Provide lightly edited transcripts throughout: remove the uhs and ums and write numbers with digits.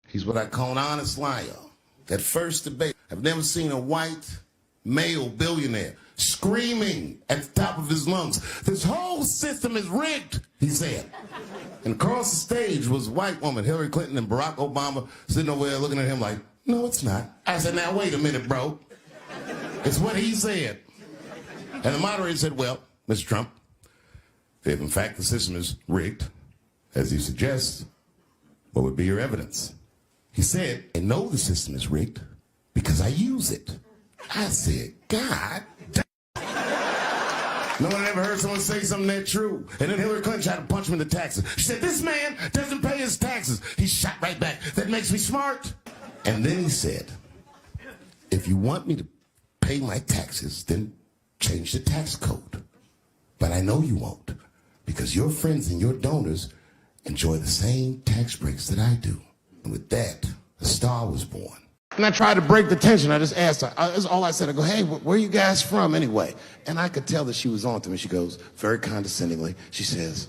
He's what I call an honest liar. That first debate, I've never seen a white male billionaire screaming at the top of his lungs, "This whole system is rigged," he said. And across the stage was a white woman, Hillary Clinton and Barack Obama, sitting over there looking at him like, "No, it's not." I said, "Now, wait a minute, bro. It's what he said." And the moderator said, "Well, Mr. Trump, if in fact the system is rigged, as you suggest, what would be your evidence?" He said, "I know the system is rigged because I use it." I said, "God damn." No one ever heard someone say something that true. And then Hillary Clinton tried to punch him in the taxes. She said, "This man doesn't pay his taxes." He shot right back. "That makes me smart." And then he said, "If you want me to pay my taxes, then change the tax code. But I know you won't, because your friends and your donors enjoy the same tax breaks that I do." And with that, a star was born. And I tried to break the tension. I just asked her, that's all I said. I go, "Hey, where are you guys from anyway?" And I could tell that she was on to me. She goes, very condescendingly, she says,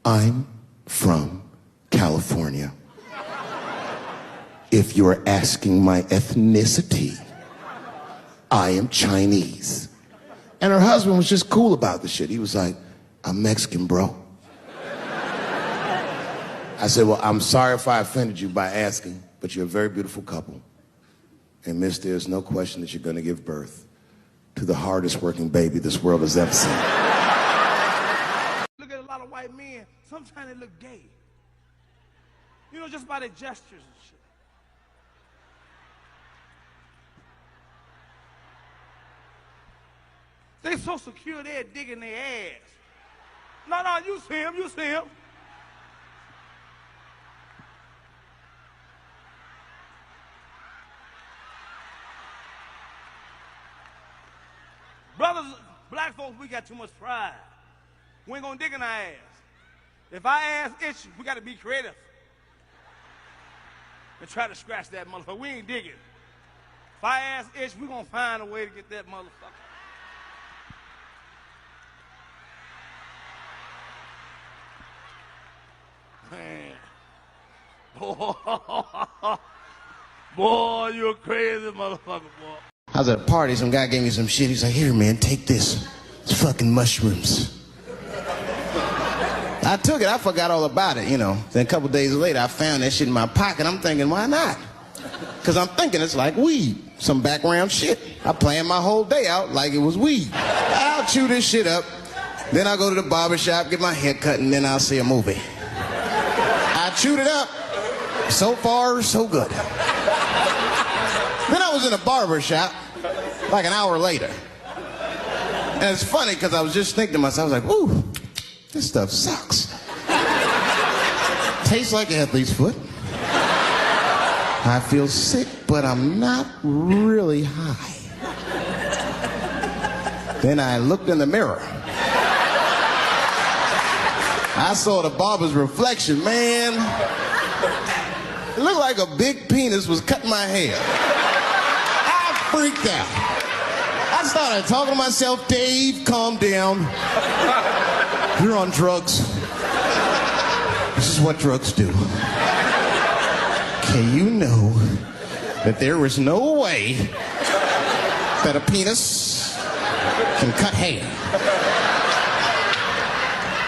"I'm from California. If you're asking my ethnicity, I am Chinese." And her husband was just cool about the shit. He was like, "I'm Mexican, bro." I said, "Well, I'm sorry if I offended you by asking, but you're a very beautiful couple. And miss, there's no question that you're going to give birth to the hardest working baby this world has ever seen." Look at a lot of white men, sometimes they look gay. You know, just by their gestures and shit. They so secure, they're digging their ass. No, you see him, you see him. Brothers, black folks, we got too much pride. We ain't gonna dig in our ass. If our ass itch, we gotta be creative and try to scratch that motherfucker. We ain't digging. If our ass itch, we gonna find a way to get that motherfucker. Man. Boy, you a crazy motherfucker, boy. I was at a party, some guy gave me some shit. He's like, "Here, man, take this. It's fucking mushrooms." I took it, I forgot all about it, you know. Then a couple days later, I found that shit in my pocket. I'm thinking, why not? Because I'm thinking it's like weed, some background shit. I planned my whole day out like it was weed. I'll chew this shit up, then I'll go to the barber shop, get my hair cut, and then I'll see a movie. I chewed it up. So far, so good. Then I was in a barber shop like an hour later. And it's funny because I was just thinking to myself, I was like, "Ooh, this stuff sucks. Tastes like athlete's foot. I feel sick, but I'm not really high." Then I looked in the mirror. I saw the barber's reflection, man. It looked like a big penis was cutting my hair. I freaked out. I started talking to myself, "Dave, calm down. You're on drugs. This is what drugs do. Okay, you know that there is no way that a penis can cut hair."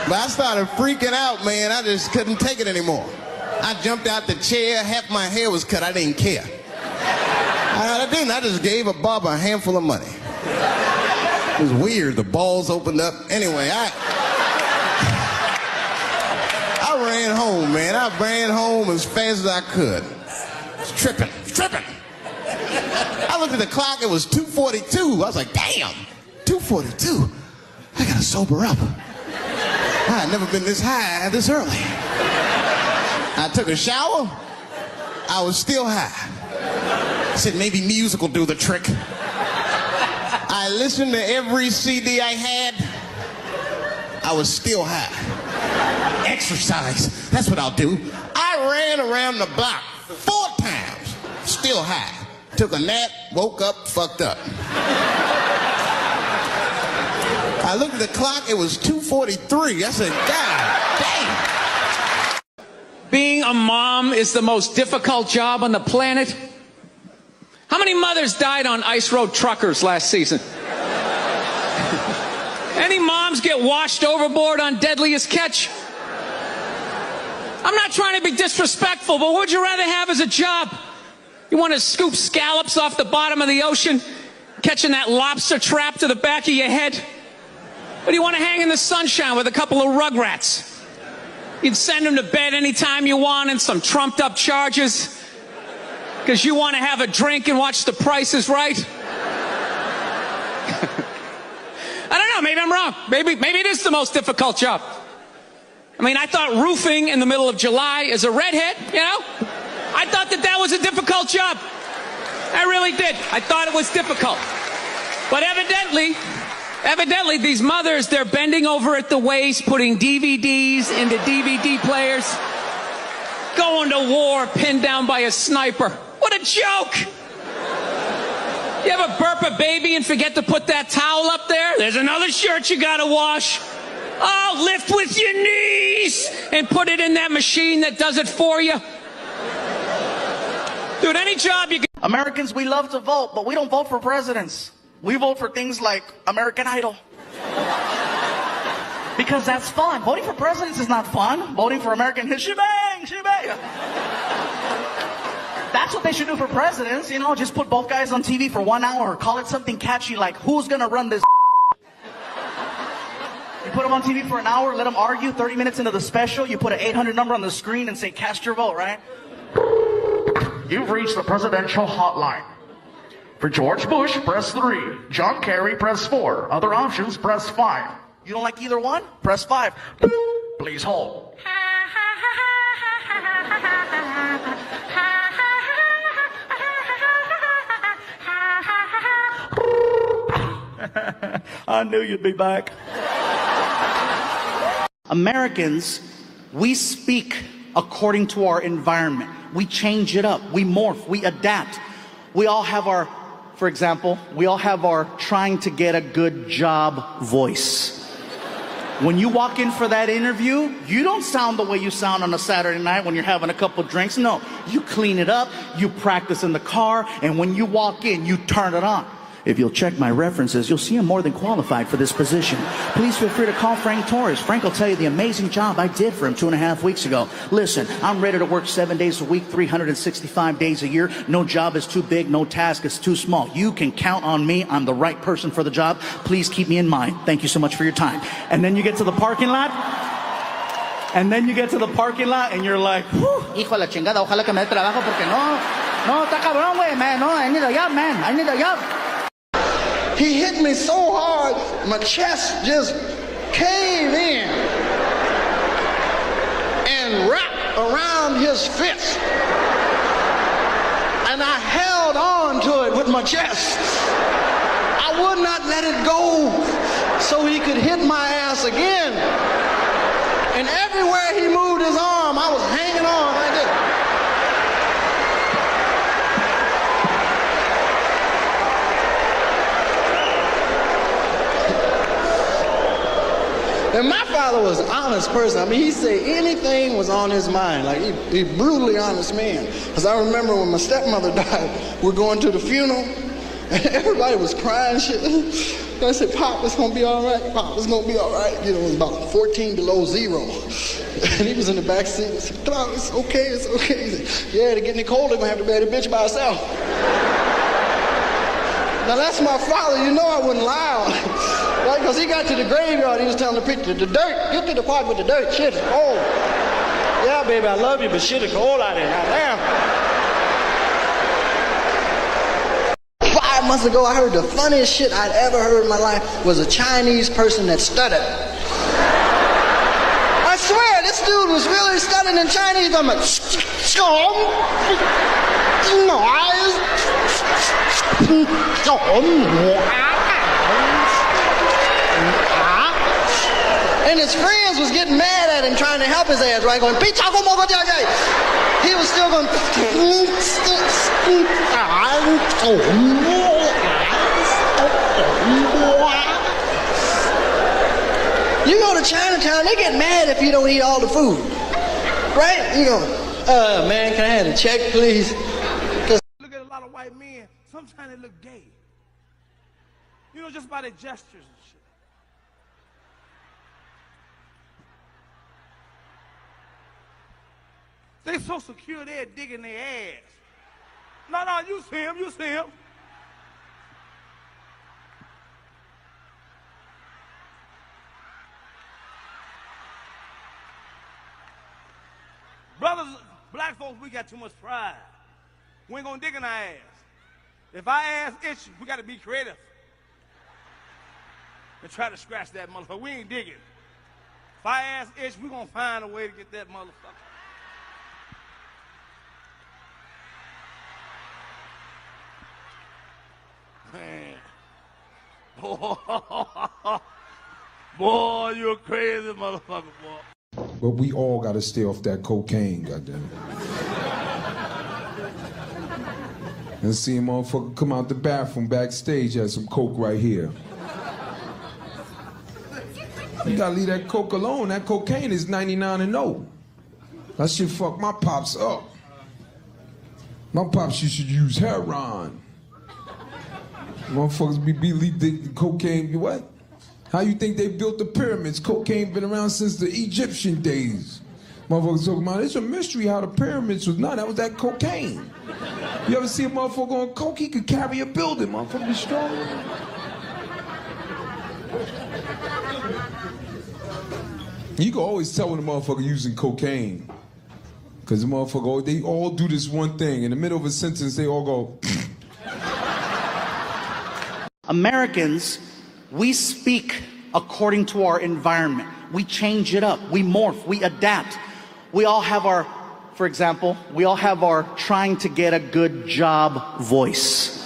But I started freaking out, man. I just couldn't take it anymore. I jumped out the chair, half my hair was cut, I didn't care. I didn't, I just gave a barber a handful of money. It was weird, the balls opened up. Anyway, I ran home, man. I ran home as fast as I could. I was tripping. I looked at the clock, it was 2:42. I was like, damn, 2:42? I gotta sober up. I had never been this high this early. I took a shower, I was still high. I said, maybe music will do the trick. I listened to every CD I had, I was still high. Exercise, that's what I'll do. I ran around the block 4 times, still high. Took a nap, woke up, fucked up. I looked at the clock, it was 2:43. I said, God damn. Being a mom is the most difficult job on the planet. How many mothers died on ice road truckers last season? Any moms get washed overboard on Deadliest Catch? I'm not trying to be disrespectful, but what would you rather have as a job? You want to scoop scallops off the bottom of the ocean, catching that lobster trap to the back of your head? Or do you want to hang in the sunshine with a couple of rugrats? You'd send them to bed anytime you want and some trumped up charges because you want to have a drink and watch The Price is Right? I don't know, maybe I'm wrong. Maybe it is the most difficult job. I mean, I thought roofing in the middle of July as a redhead, you know? I thought that was a difficult job. I really did. I thought it was difficult. But evidently, these mothers, they're bending over at the waist, putting DVDs into DVD players, going to war pinned down by a sniper. What a joke! You ever burp a baby and forget to put that towel up there? There's another shirt you gotta wash. Oh, lift with your knees and put it in that machine that does it for you. Dude, any job you can... Americans, we love to vote, but we don't vote for presidents. We vote for things like American Idol. Because that's fun. Voting for presidents is not fun. Voting for American history, shebang, shebang. That's what they should do for presidents. You know, just put both guys on TV for 1 hour. Call it something catchy like, who's gonna run this? You put them on TV for an hour, let them argue. 30 minutes into the special, you put an 800 number on the screen and say, cast your vote, right? You've reached the presidential hotline. For George Bush, press 3. John Kerry, press 4. Other options, press 5. You don't like either one? Press 5. Please hold. I knew you'd be back. Americans, we speak according to our environment. We change it up. We morph. We adapt. We all have our, for example, we all have our trying to get a good job voice. When you walk in for that interview, you don't sound the way you sound on a Saturday night when you're having a couple drinks. No, you clean it up, you practice in the car, and when you walk in, you turn it on. If you'll check my references, you'll see I'm more than qualified for this position. Please feel free to call Frank Torres. Frank will tell you the amazing job I did for him 2.5 weeks ago. Listen, I'm ready to work 7 days a week, 365 days a year. No job is too big, no task is too small. You can count on me. I'm the right person for the job. Please keep me in mind. Thank you so much for your time. And then you get to the parking lot. And you're like, hijo de la chingada, ojalá que me dé trabajo porque no, está cabrón, güey, man. No, I need a job, man. I need a job. He hit me so hard, my chest just caved in and wrapped around his fist. And I held on to it with my chest. I would not let it go so he could hit my ass again. And everywhere he moved his arm, I was hanging on like this. And my father was an honest person. I mean, he said anything was on his mind. Like, he brutally honest man. Because I remember when my stepmother died, we're going to the funeral, and everybody was crying shit. And I said, Pop, it's going to be all right. Pop, it's going to be all right. You know, it was about 14 below zero. And he was in the back seat. I said, Pop, it's okay, it's okay. He said, yeah, to get any colder, they're going to have to bury the bitch by herself. Now, that's my father. You know I wouldn't lie. Right, because he got to the graveyard, he was telling the preacher, the dirt, get to the part with the dirt, shit is cold. Yeah, baby, I love you, but shit is cold out there. Goddamn. 5 months ago, I heard the funniest shit I'd ever heard in my life was a Chinese person that stuttered. I swear, this dude was really stuttering in Chinese. I'm like, and his friends was getting mad at him, trying to help his ass, right? Going, he was still going, you go to Chinatown, they get mad if you don't eat all the food. right? You go, man, can I have a check, please? Look at a lot of white men, sometimes they look gay. You know, just by their gestures and shit. They so secure, they're digging their ass. No, you see him, you see him. Brothers, black folks, we got too much pride. We ain't gonna dig in our ass. If our ass itch, we gotta be creative. And try to scratch that motherfucker. We ain't digging. If our ass itch, we gonna find a way to get that motherfucker. Man. Boy, you a crazy motherfucker, boy. But we all gotta stay off that cocaine, goddamn. And see a motherfucker come out the bathroom backstage, has some coke right here. You gotta leave that coke alone. That cocaine is 99 and 0. That shit fuck my pops up. My pops used to use heroin. Motherfuckers be the cocaine, what? How you think they built the pyramids? Cocaine been around since the Egyptian days. Motherfuckers talking about, it's a mystery how the pyramids was. No, that was that cocaine. You ever see a motherfucker on coke? He could carry a building. Motherfucker be strong. You can always tell when a motherfucker using cocaine. Because the motherfucker, they all do this one thing. In the middle of a sentence, they all go. Americans, we speak according to our environment. We change it up. We morph. We adapt. We all have our, for example, we all have our trying to get a good job voice.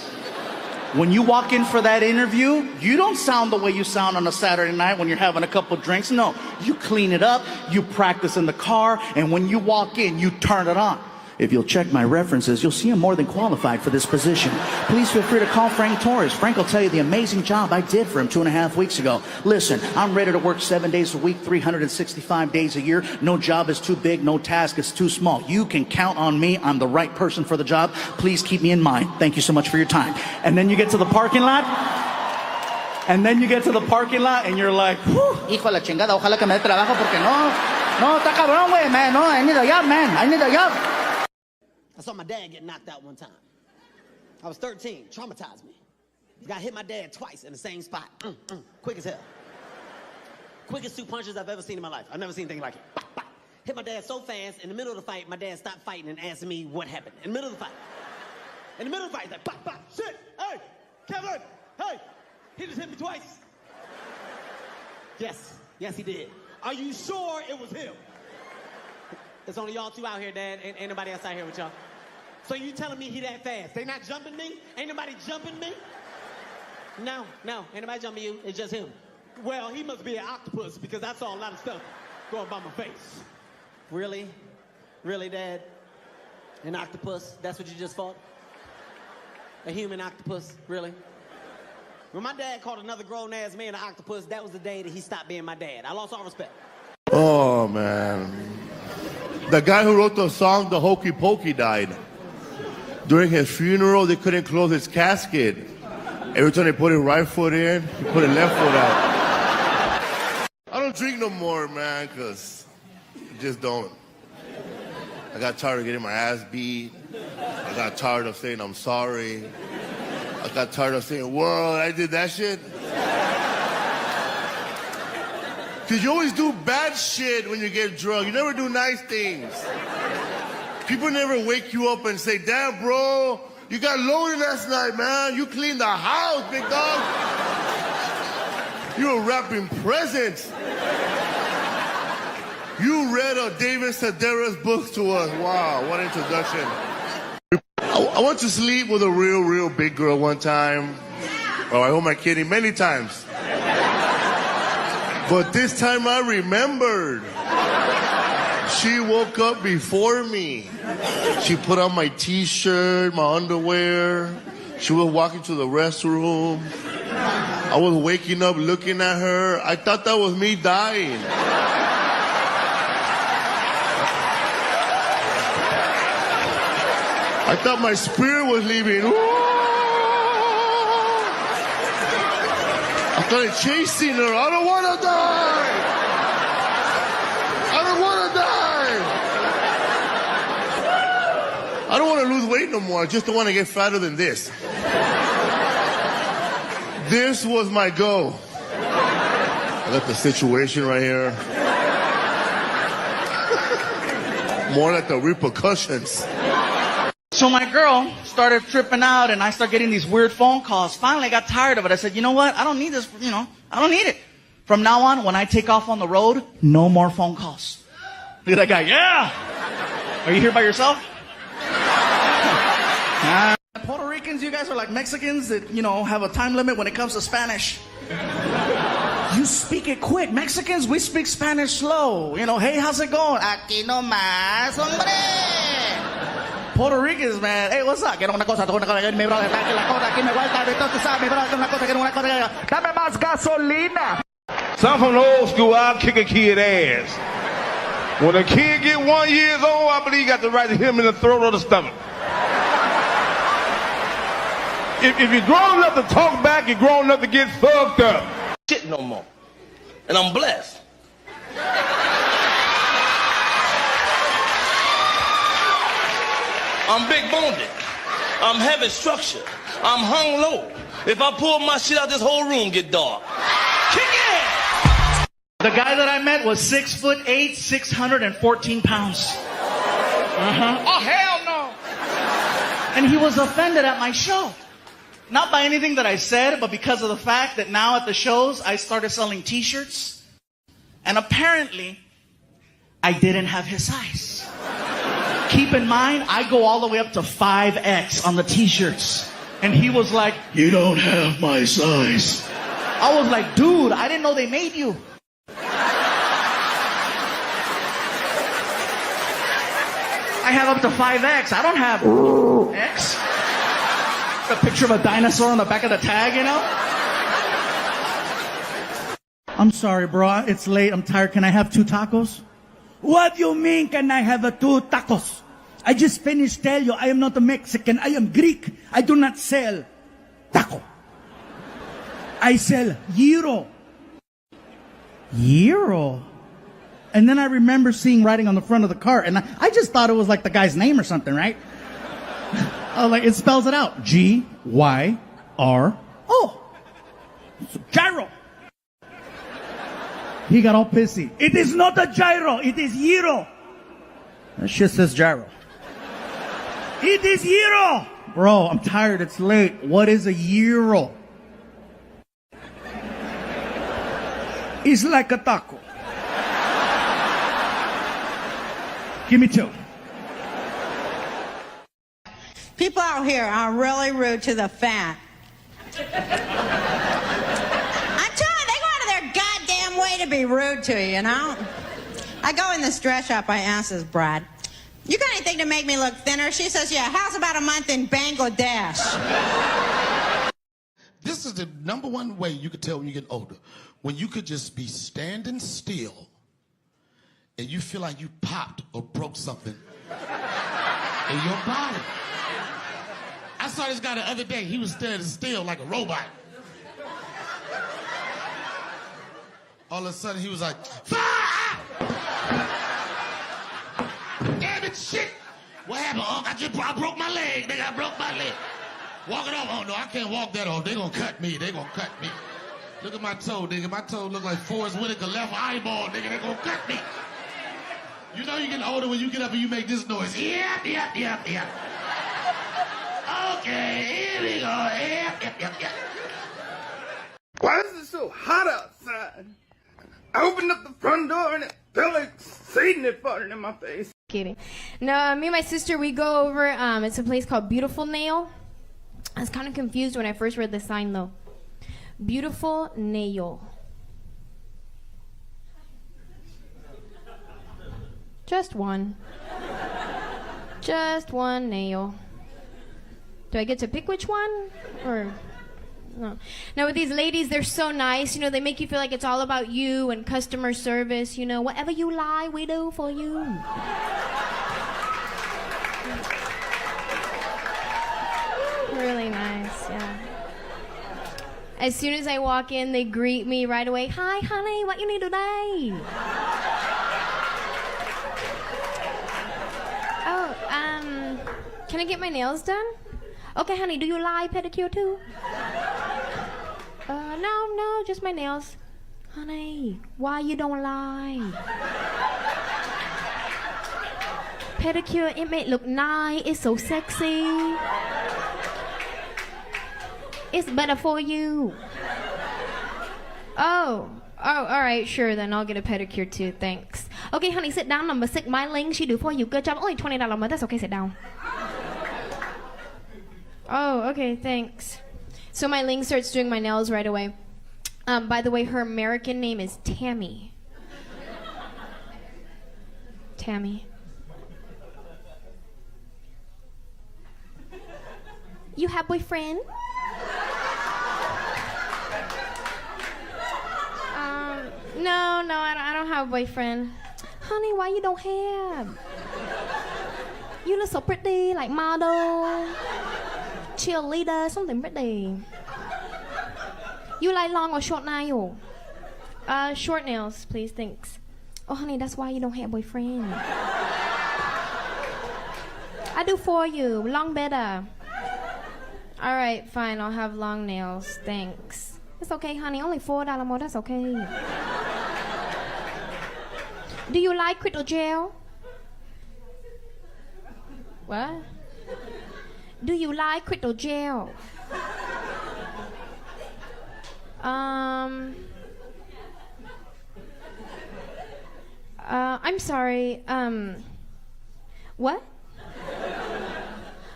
When you walk in for that interview, you don't sound the way you sound on a Saturday night when you're having a couple drinks. No, you clean it up, you practice in the car, and when you walk in, you turn it on. If you'll check my references, you'll see I'm more than qualified for this position. Please feel free to call Frank Torres. Frank will tell you the amazing job I did for him 2.5 weeks ago. Listen, I'm ready to work 7 days a week, 365 days a year. No job is too big, no task is too small. You can count on me. I'm the right person for the job. Please keep me in mind. Thank you so much for your time. And then you get to the parking lot. And you're like, hijo de la chingada, ojalá que me dé trabajo porque no, está cabrón, güey, man. No, I need a job, man. I need a job. I saw my dad get knocked out one time. I was 13, traumatized me. The guy hit my dad twice in the same spot. Quick as hell. Quickest 2 punches I've ever seen in my life. I've never seen anything like it. Bah, bah. Hit my dad so fast, in the middle of the fight, my dad stopped fighting and asked me what happened. In the middle of the fight. In the middle of the fight, he's like, bah, bah, shit, hey, Kevin, hey, he just hit me twice. Yes, he did. Are you sure it was him? It's only y'all two out here, Dad. Ain't nobody else out here with y'all. So you telling me he that fast? They not jumping me? Ain't nobody jumping me? No, ain't nobody jumping you. It's just him. Well, he must be an octopus because I saw a lot of stuff going by my face. Really? Really, Dad? An octopus? That's what you just fought? A human octopus? Really? When my dad called another grown-ass man an octopus, that was the day that he stopped being my dad. I lost all respect. Oh, man. The guy who wrote the song, The Hokey Pokey, died. During his funeral, they couldn't close his casket. Every time they put his right foot in, he put his left foot out. I don't drink no more, man, because I just don't. I got tired of getting my ass beat. I got tired of saying I'm sorry. I got tired of saying, whoa, I did that shit. Because you always do bad shit when you get drunk. You never do nice things. People never wake you up and say, damn, bro, you got loaded last night, man. You cleaned the house, big dog. You were wrapping presents. You read David Sedaris' books to us. Wow, what introduction. I went to sleep with a real big girl one time. Oh, I hope I'm kidding, many times. But this time I remembered. She woke up before me. She put on my t-shirt, my underwear. She was walking to the restroom. I was waking up looking at her. I thought that was me dying. I thought my spirit was leaving. Ooh. I started chasing her. I don't want to die. I don't want to die. I don't want to lose weight no more. I just don't want to get fatter than this. This was my goal. I got the situation right here. More like the repercussions. So my girl started tripping out and I started getting these weird phone calls. Finally, I got tired of it. I said, you know what? I don't need this, I don't need it. From now on, when I take off on the road, no more phone calls. Look at that guy. Yeah. Are you here by yourself? Puerto Ricans, you guys are like Mexicans that, have a time limit when it comes to Spanish. You speak it quick. Mexicans, we speak Spanish slow. Hey, how's it going? Aquí no más, hombre. Puerto Ricans, man. Hey, what's up? Quiero una cosa, mi brother. Mi cosa aquí me vuelta. Entonces, sabes, mi brother, una cosa, quiero una cosa. Dame más gasolina. So I'm from the old school. I'll kick a kid ass. When a kid get 1 year old, I believe you got the right to hit him in the throat or the stomach. If you're grown enough to talk back, you're grown enough to get fucked up. Shit no more. And I'm blessed. I'm big boned. I'm heavy structure. I'm hung low. If I pull my shit out, this whole room get dark. Kick it! The guy that I met was 6'8", 614 pounds. Oh, hell no. And he was offended at my show. Not by anything that I said, but because of the fact that now at the shows, I started selling t-shirts. And apparently, I didn't have his size. Keep in mind, I go all the way up to 5X on the t-shirts. And he was like, you don't have my size. I was like, dude, I didn't know they made you. I have up to 5X. I don't have X. A picture of a dinosaur on the back of the tag, I'm sorry, bro. It's late. I'm tired. Can I have 2 tacos? What do you mean, can I have 2 tacos? I just finished telling you, I am not a Mexican. I am Greek. I do not sell taco. I sell gyro. Gyro? And then I remember seeing writing on the front of the cart, and I just thought it was like the guy's name or something, right? I was like, it spells it out. G-Y-R-O. Gyro. He got all pissy. It is not a gyro. It is gyro. That shit says gyro. It is gyro. Bro, I'm tired. It's late. What is a gyro? It's like a taco. Give me 2. People out here are really rude to the fat. I'm telling you, they go out of their goddamn way to be rude to you, I go in this dress shop, I ask this bride, you got anything to make me look thinner? She says, yeah, how's about a month in Bangladesh? This is the #1 way you could tell when you get older. When you could just be standing still and you feel like you popped or broke something in your body. I saw this guy the other day. He was standing still like a robot. All of a sudden, he was like, fire! Damn it, shit! What happened, Unc? I broke my leg, nigga. I broke my leg. Walking off. Oh, no, I can't walk that off. They gonna cut me. They gonna cut me. Look at my toe, nigga. My toe look like Forrest Whitaker left eyeball, nigga. They gonna cut me. You know you getting older when you get up and you make this noise. Yep, yep, yep, yep. Okay, here we go. Yep, yep, yep. Why is it so hot outside? I opened up the front door and it felt like Satan had farted in my face. Kidding. No, me and my sister, we go over, it's a place called Beautiful Nail. I was kind of confused when I first read the sign, though. Beautiful Nail. Just one. Just one nail. Do I get to pick which one? Or no? Now with these ladies, they're so nice. They make you feel like it's all about you and customer service. Whatever you like, we do for you. really nice, yeah. As soon as I walk in, they greet me right away. Hi, honey, what you need today? Oh, can I get my nails done? Okay, honey, do you lie pedicure too? No, just my nails. Honey, why you don't lie? Pedicure, it may look nice, it's so sexy. It's better for you. Oh, all right, sure, then I'll get a pedicure too, thanks. Okay, honey, sit down, number 6, my ling, she do for you. Good job, only $20 a month, that's okay, sit down. Oh, okay, thanks. So my ling starts doing my nails right away. By the way, her American name is Tammy. Tammy. You have boyfriend? No, I don't have a boyfriend. Honey, why you don't have? You look so pretty, like model, cheerleader, something pretty. You like long or short nail? Short nails, please, thanks. Oh, honey, that's why you don't have a boyfriend. I do for you, long better. All right, fine, I'll have long nails, thanks. It's okay, honey, only $4 more, that's okay. Do you like crystal gel? What? Do you like crystal gel? I'm sorry, what?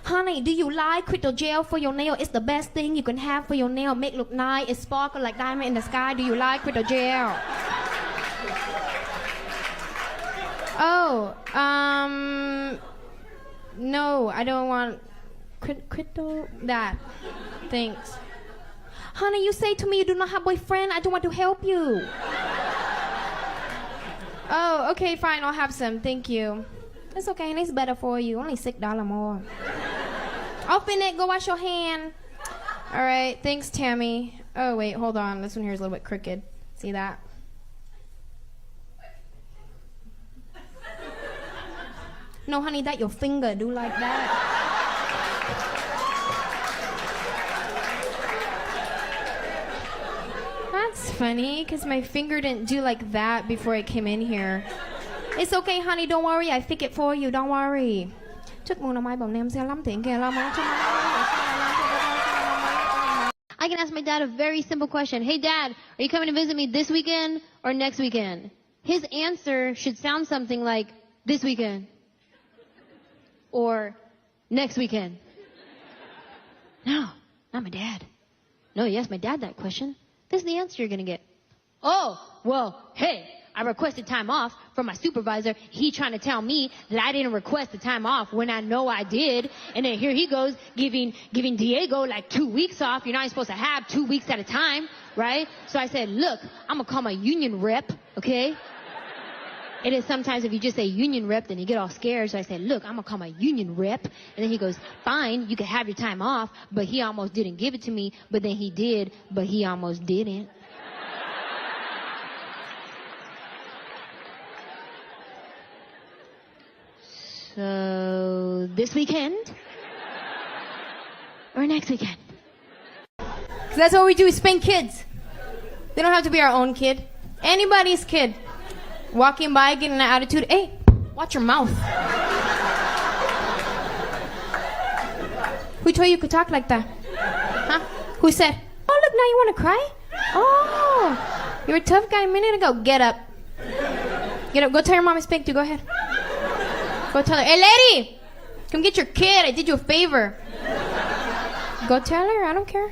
Honey, do you like crystal gel for your nail? It's the best thing you can have for your nail. Make look nice, it sparkle like diamond in the sky. Do you like crystal gel? Oh, no, I don't want crystal, that. Thanks. Honey, you say to me you do not have boyfriend. I don't want to help you. Oh, okay, fine, I'll have some, thank you. It's okay, and it's better for you, only $6 more. Open it, go wash your hand. All right, thanks, Tammy. Oh, wait, hold on, this one here is a little bit crooked. See that? No, honey, that your finger do like that. That's funny, because my finger didn't do like that before I came in here. It's okay, honey, don't worry, I fix it for you, don't worry. I can ask my dad a very simple question. Hey, Dad, are you coming to visit me this weekend or next weekend? His answer should sound something like, this weekend. Or, next weekend. No, not my dad. No, you ask my dad that question. This is the answer you're going to get. Oh, well, hey, I requested time off from my supervisor. He trying to tell me that I didn't request the time off when I know I did. And then here he goes giving Diego like 2 weeks off. You're not supposed to have 2 weeks at a time, right? So I said, look, I'm going to call my union rep, okay? It is sometimes if you just say union rep, then you get all scared. So I said, look, I'm going to call my union rep. And then he goes, fine, you can have your time off. But he almost didn't give it to me. But then he did, but he almost didn't. So this weekend or next weekend? So that's what we do, we spank kids. They don't have to be our own kid. Anybody's kid. Walking by, getting an attitude. Hey, watch your mouth. Who told you could talk like that? Huh? Who said, oh, look, now you want to cry? Oh, you were a tough guy a minute ago. Get up. Get up. Go tell your mom I spanked you. Go ahead. Go tell her. Hey, lady, come get your kid. I did you a favor. Go tell her. I don't care.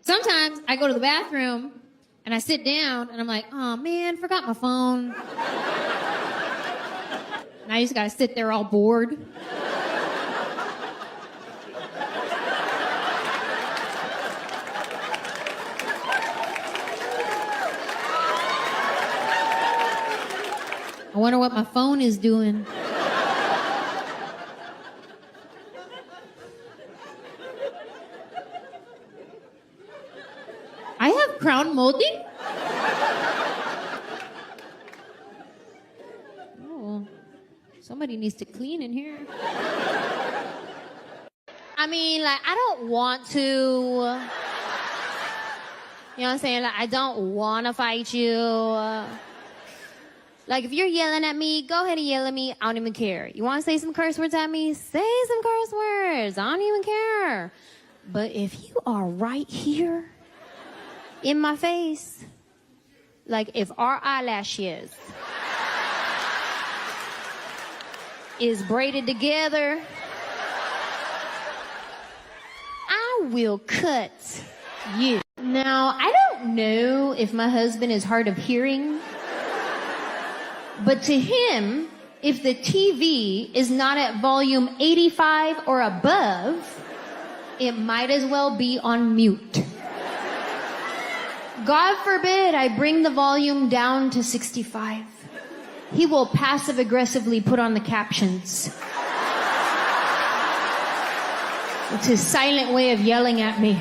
Sometimes I go to the bathroom and I sit down and I'm like, oh man, forgot my phone. And I just gotta sit there all bored. I wonder what my phone is doing. crown molding? Oh, somebody needs to clean in here. I mean, like, I don't want to. You know what I'm saying? Like, I don't want to fight you. Like, if you're yelling at me, go ahead and yell at me. I don't even care. You want to say some curse words at me? Say some curse words. I don't even care. But if you are right here in my face, like if our eyelashes is braided together, I will cut you. Now, I don't know if my husband is hard of hearing, but to him, if the TV is not at volume 85 or above, it might as well be on mute. God forbid I bring the volume down to 65. He will passive-aggressively put on the captions. It's his silent way of yelling at me.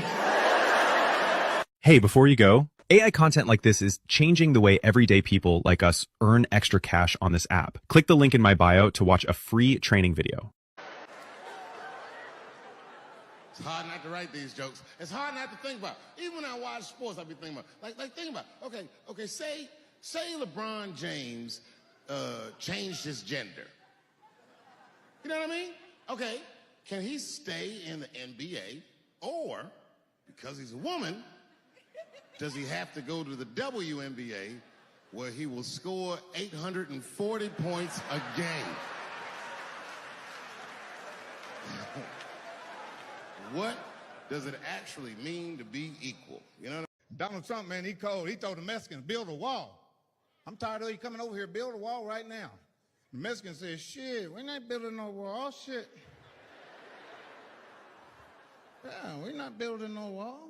Hey, before you go, AI content like this is changing the way everyday people like us earn extra cash on this app. Click the link in my bio to watch a free training video. It's hard not to write these jokes. It's hard not to think about. Even when I watch sports, I be thinking about, like think about, okay, say LeBron James changed his gender. You know what I mean? Okay, can he stay in the NBA, or because he's a woman, does he have to go to the WNBA where he will score 840 points a game? What does it actually mean to be equal? You know? Donald Trump, man, he told the Mexicans, build a wall. I'm tired of you coming over here, build a wall right now. The Mexicans said, shit, we're not building no wall, shit. Yeah, we're not building no wall.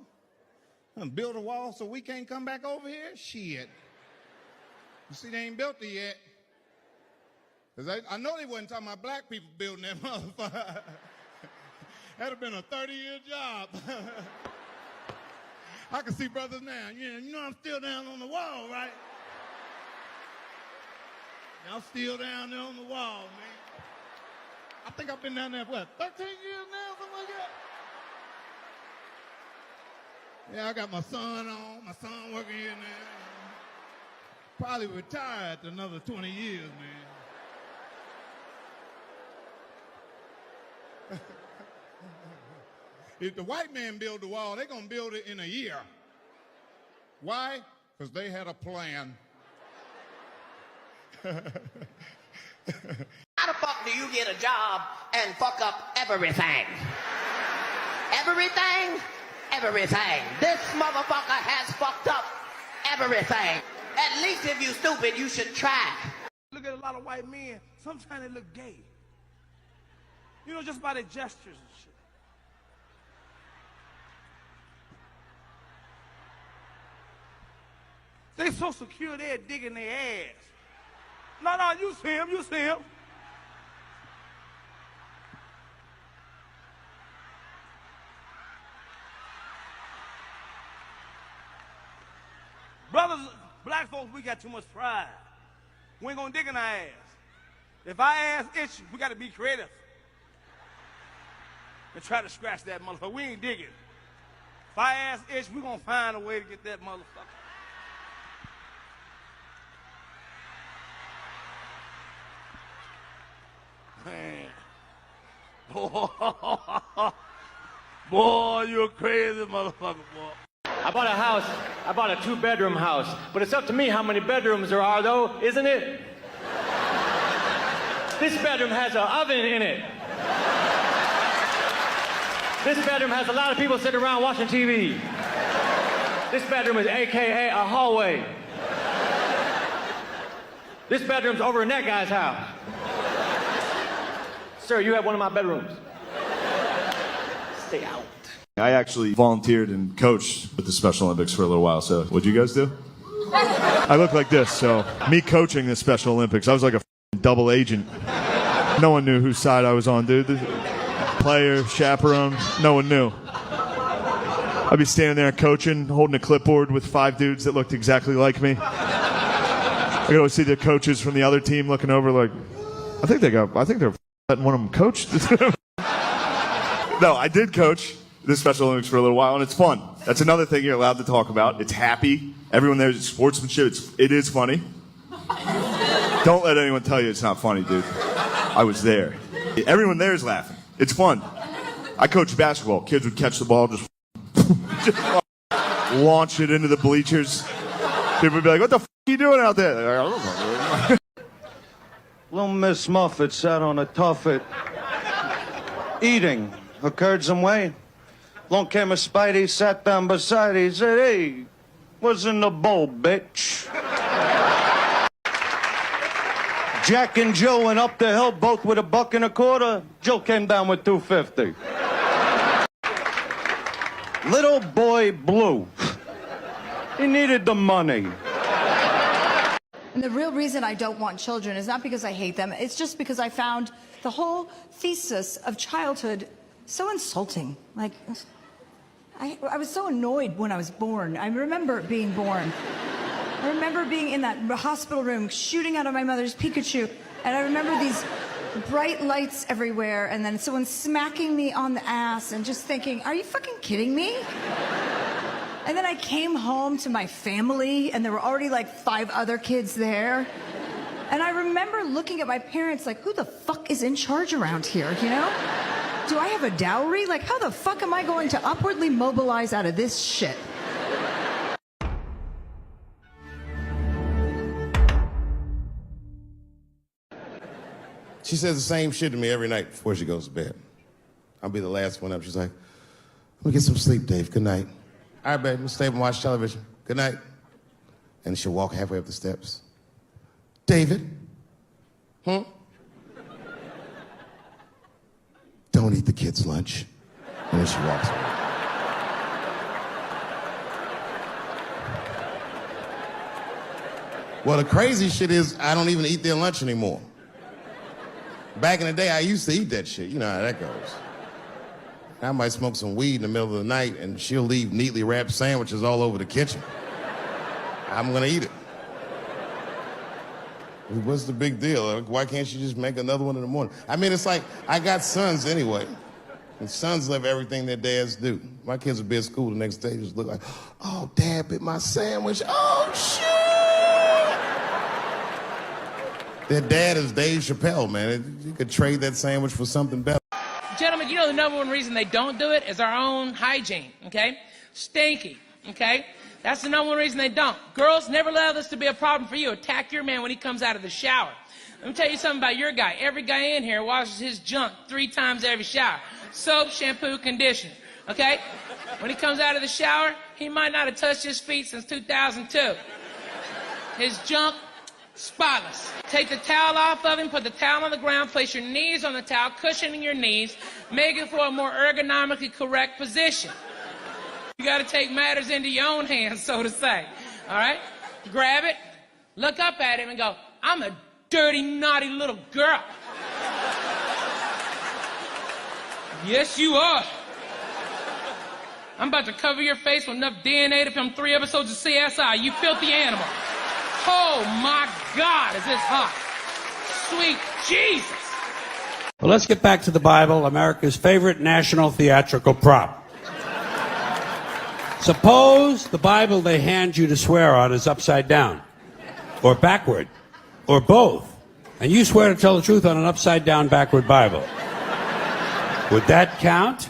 Build a wall so we can't come back over here? Shit. You see, they ain't built it yet. Because I know they wasn't talking about black people building that motherfucker. That'd have been a 30-year job. I can see brothers now. Yeah, you know I'm still down on the wall, right? Y'all still down there on the wall, man. I think I've been down there, what, 13 years now, something like that? Yeah, I got my son on, my son working here now. Probably retired to another 20 years, man. If the white man build the wall, they're going to build it in a year. Why? Because they had a plan. How the fuck do you get a job and fuck up everything? Everything? Everything. This motherfucker has fucked up everything. At least if you stupid, you should try. Look at a lot of white men, sometimes they look gay. You know, just by their gestures and shit. They so secure, they're digging their ass. No, you see him, you see him. Brothers, black folks, we got too much pride. We ain't gonna dig in our ass. If our ass itch, we gotta be creative. And try to scratch that motherfucker. We ain't digging. If our ass itch, we gonna find a way to get that motherfucker. Man. Boy, you a crazy motherfucker, boy. I bought a house. I bought a 2-bedroom house. But it's up to me how many bedrooms there are, though, isn't it? This bedroom has an oven in it. This bedroom has a lot of people sitting around watching TV. This bedroom is AKA a hallway. This bedroom's over in that guy's house. Sir, you have one of my bedrooms. Stay out. I actually volunteered and coached with the Special Olympics for a little while, so what'd you guys do? I look like this, so me coaching the Special Olympics, I was like a double agent. No one knew whose side I was on, dude. Player, chaperone, no one knew. I'd be standing there coaching, holding a clipboard with 5 dudes that looked exactly like me. I could always see the coaches from the other team looking over like, I think they're letting one of them coach. No, I did coach the Special Olympics for a little while, and it's fun. That's another thing you're allowed to talk about. It's happy. Everyone there is sportsmanship. It is funny. Don't let anyone tell you it's not funny, dude. I was there. Everyone there is laughing. It's fun. I coached basketball. Kids would catch the ball, just launch it into the bleachers. People would be like, what the f*** are you doing out there? Like, I don't know. Little Miss Muffet sat on a tuffet, eating her curds and whey. Long came a Spidey, sat down beside her, he said, hey, what's in the bowl, bitch? Jack and Jill went up the hill, both with $1.25. Jill came down with $2.50. Little boy Blue, he needed the money. And the real reason I don't want children is not because I hate them. It's just because I found the whole thesis of childhood so insulting. Like, I was so annoyed when I was born. I remember being born. I remember being in that hospital room shooting out of my mother's Pikachu. And I remember these bright lights everywhere and then someone smacking me on the ass and just thinking, are you fucking kidding me? And then I came home to my family and there were already like 5 other kids there. And I remember looking at my parents like, who the fuck is in charge around here, you know? Do I have a dowry? Like, how the fuck am I going to upwardly mobilize out of this shit? She says the same shit to me every night before she goes to bed. I'll be the last one up. She's like, let me get some sleep, Dave. Good night. All right, babe, we'll stay up and watch television. Good night. And she'll walk halfway up the steps. David? Don't eat the kids' lunch. And then she walks away. Well, the crazy shit is I don't even eat their lunch anymore. Back in the day, I used to eat that shit. You know how that goes. I might smoke some weed in the middle of the night, and she'll leave neatly wrapped sandwiches all over the kitchen. I'm gonna eat it. What's the big deal? Why can't she just make another one in the morning? I mean, it's like, I got sons anyway. And sons love everything their dads do. My kids will be at school the next day, just look like, oh, Dad bit my sandwich. Oh, shit! Their dad is Dave Chappelle, man. You could trade that sandwich for something better. Gentlemen, you know the number one reason they don't do it is our own hygiene, okay? Stinky, okay? That's the number one reason they don't. Girls, never allow this to be a problem for you. Attack your man when he comes out of the shower. Let me tell you something about your guy. Every guy in here washes his junk 3 times every shower. Soap, shampoo, conditioner, okay? When he comes out of the shower, he might not have touched his feet since 2002. His junk, spotless. Take the towel off of him, put the towel on the ground, place your knees on the towel, cushioning your knees, make it for a more ergonomically correct position. You got to take matters into your own hands, so to say. All right? Grab it, look up at him and go, I'm a dirty, naughty little girl. Yes, you are. I'm about to cover your face with enough DNA to film 3 episodes of CSI, you filthy animal. Oh, my God, is this hot. Sweet Jesus. Well, let's get back to the Bible, America's favorite national theatrical prop. Suppose the Bible they hand you to swear on is upside down, or backward, or both, and you swear to tell the truth on an upside-down, backward Bible. Would that count?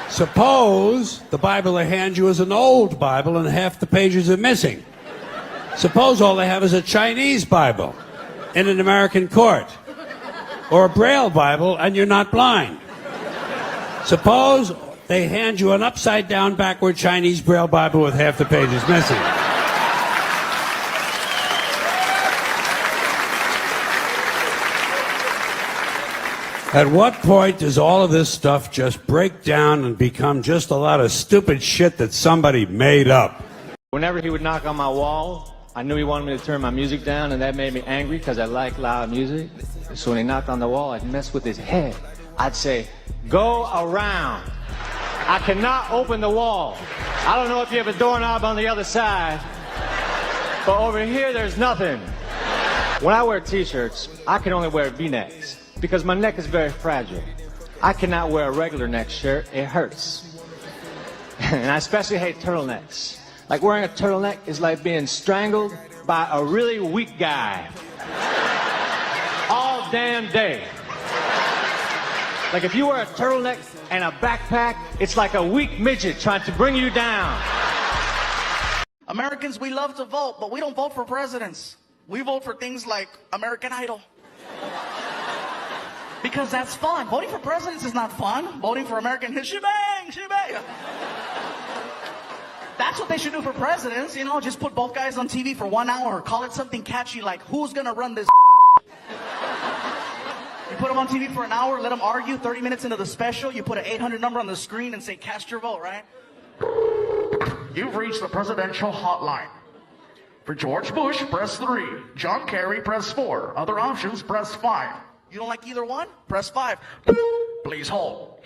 Suppose the Bible they hand you is an old Bible and half the pages are missing. Suppose all they have is a Chinese Bible in an American court, or a Braille Bible and you're not blind. Suppose they hand you an upside-down, backward Chinese Braille Bible with half the pages missing. At what point does all of this stuff just break down and become just a lot of stupid shit that somebody made up? Whenever he would knock on my wall, I knew he wanted me to turn my music down, and that made me angry because I like loud music. So when he knocked on the wall, I'd mess with his head. I'd say, go around. I cannot open the wall. I don't know if you have a doorknob on the other side, but over here there's nothing. When I wear t-shirts, I can only wear V-necks because my neck is very fragile. I cannot wear a regular neck shirt, it hurts. And I especially hate turtlenecks. Like wearing a turtleneck is like being strangled by a really weak guy. All damn day. Like if you wear a turtleneck and a backpack, it's like a weak midget trying to bring you down. Americans, we love to vote, but we don't vote for presidents. We vote for things like American Idol. Because that's fun. Voting for presidents is not fun. Voting for American history, shebang, shebang. That's what they should do for presidents, you know, just put both guys on TV for 1 hour. Call it something catchy like, who's gonna run this? You put them on TV for an hour, let them argue. 30 minutes into the special, you put an 800 number on the screen and say, cast your vote, right? You've reached the presidential hotline. For George Bush, press 3. John Kerry, press 4. Other options, press 5. You don't like either one? Press 5. Please hold.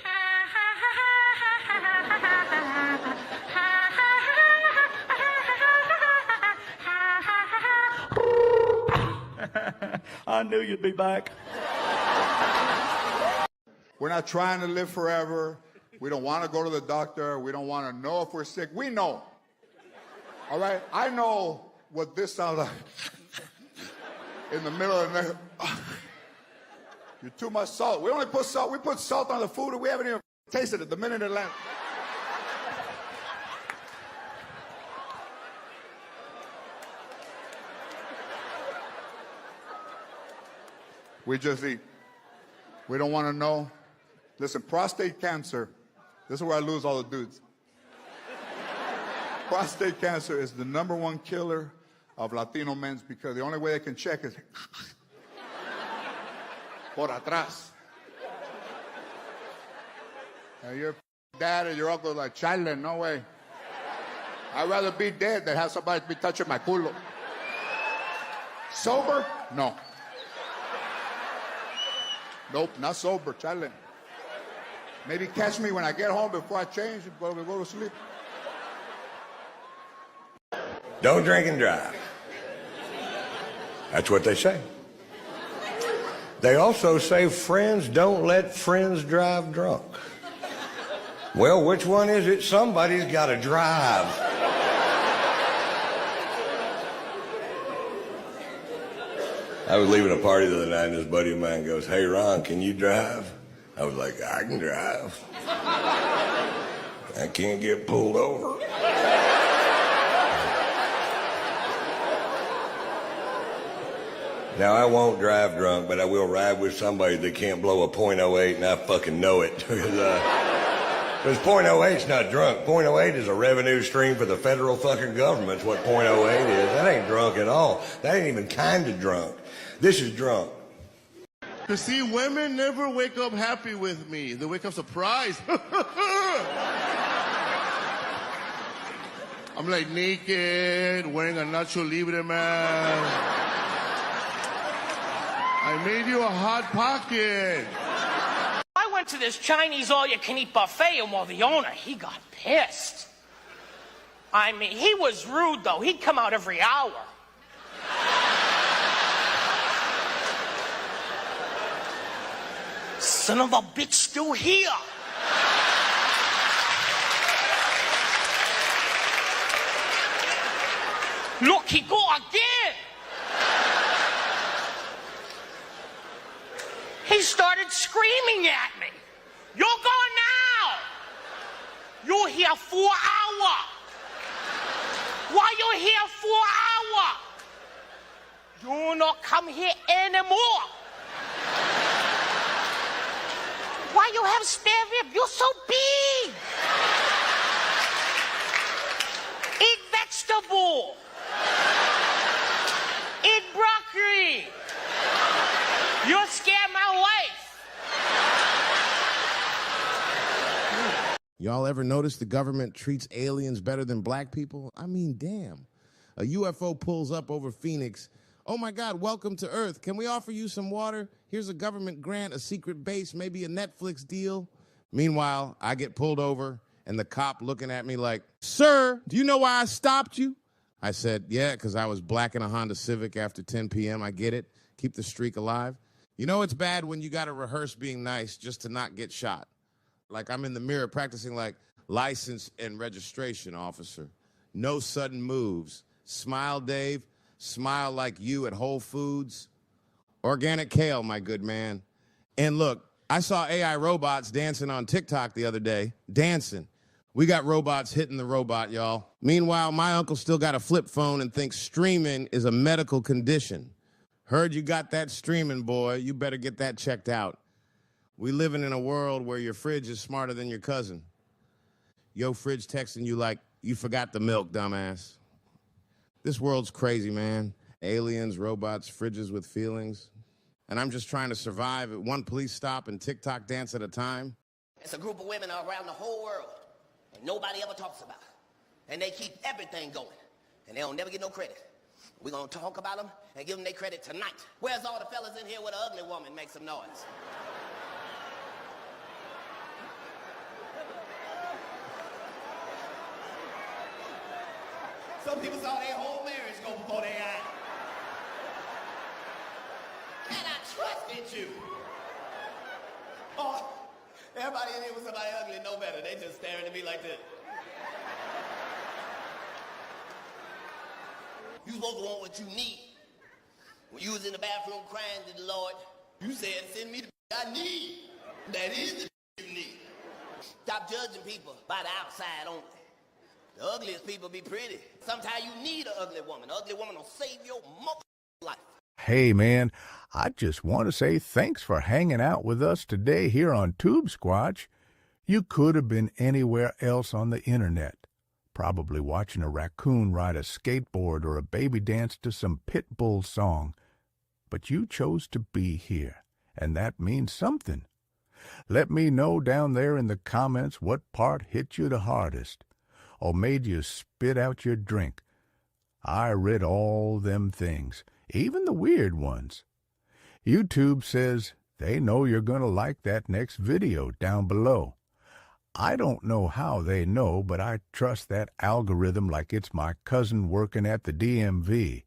I knew you'd be back. We're not trying to live forever. We don't want to go to the doctor. We don't want to know if we're sick. We know. All right? I know what this sounds like in the middle of the night. You're too much salt. We only put salt. We put salt on the food and we haven't even tasted it the minute it lands. We just eat. We don't want to know. Listen, prostate cancer, this is where I lose all the dudes. Prostate cancer is the #1 killer of Latino men because the only way they can check is por atrás. Now your dad and your uncle like, chale, no way. I'd rather be dead than have somebody be touching my culo. Sober? No. Nope, not sober, chale. Maybe catch me when I get home before I change and go to sleep. Don't drink and drive. That's what they say. They also say friends don't let friends drive drunk. Well, which one is it? Somebody's got to drive. I was leaving a party the other night and this buddy of mine goes, "Hey Ron, can you drive?" I was like, "I can drive. I can't get pulled over." Now, I won't drive drunk, but I will ride with somebody that can't blow a .08, and I fucking know it. Because .08's not drunk. .08 is a revenue stream for the federal fucking government. That's what .08 is. That ain't drunk at all. That ain't even kind of drunk. This is drunk. You see, women never wake up happy with me. They wake up surprised. I'm like naked, wearing a Nacho Libre, man. I made you a hot pocket. I went to this Chinese all-you-can-eat buffet, and well, the owner, he got pissed. I mean, he was rude, though. He'd come out every hour. Son of a bitch, still here. Look, he go again. He started screaming at me. "You're gone now. You're here 4 hours. Why you here 4 hours? You not come here anymore. Why you have spare rib? You're so big. Eat vegetable. Eat broccoli. You scared my wife." Y'all ever notice the government treats aliens better than black people? I mean, damn. A UFO pulls up over Phoenix. "Oh my God, welcome to Earth. Can we offer you some water? Here's a government grant, a secret base, maybe a Netflix deal." Meanwhile, I get pulled over and the cop looking at me like, "Sir, do you know why I stopped you?" I said, "Yeah, because I was black in a Honda Civic after 10 p.m. I get it. Keep the streak alive." You know it's bad when you got to rehearse being nice just to not get shot. Like I'm in the mirror practicing like, "License and registration, officer. No sudden moves. Smile, Dave. Smile like you at Whole Foods. Organic kale, my good man." And look, I saw AI robots dancing on TikTok the other day. Dancing. We got robots hitting the robot, y'all. Meanwhile, my uncle still got a flip phone and thinks streaming is a medical condition. Heard you got that streaming, boy. You better get that checked out. We living in a world where your fridge is smarter than your cousin. Yo, fridge texting you like, "You forgot the milk, dumbass." This world's crazy, man. Aliens, robots, fridges with feelings. And I'm just trying to survive at one police stop and TikTok dance at a time. It's a group of women around the whole world, and nobody ever talks about it. And they keep everything going, and they don't never get no credit. We're gonna talk about them and give them their credit tonight. Where's all the fellas in here with an ugly woman? Make some noise. Some people saw their whole marriage go before their eyes. And I trusted you. Oh, everybody in here with somebody ugly know better. They just staring at me like this. You supposed to want what you need. When you was in the bathroom crying to the Lord, you said, "Send me the I need." That is the you need. Stop judging people by the outside only. The ugliest people be pretty. Sometimes you need an ugly woman. An ugly woman will save your life. Hey, man, I just want to say thanks for hanging out with us today here on Tube Squatch. You could have been anywhere else on the internet, probably watching a raccoon ride a skateboard or a baby dance to some pit bull song. But you chose to be here, and that means something. Let me know down there in the comments what part hit you the hardest, or made you spit out your drink. I read all them things, even the weird ones. YouTube says they know you're going to like that next video down below. I don't know how they know, but I trust that algorithm like it's my cousin working at the DMV.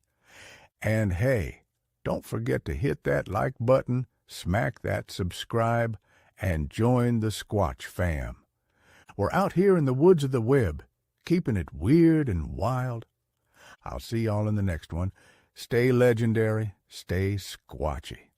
And hey, don't forget to hit that like button, smack that subscribe, and join the Squatch fam. We're out here in the woods of the web, keeping it weird and wild. I'll see y'all in the next one. Stay legendary, stay squatchy.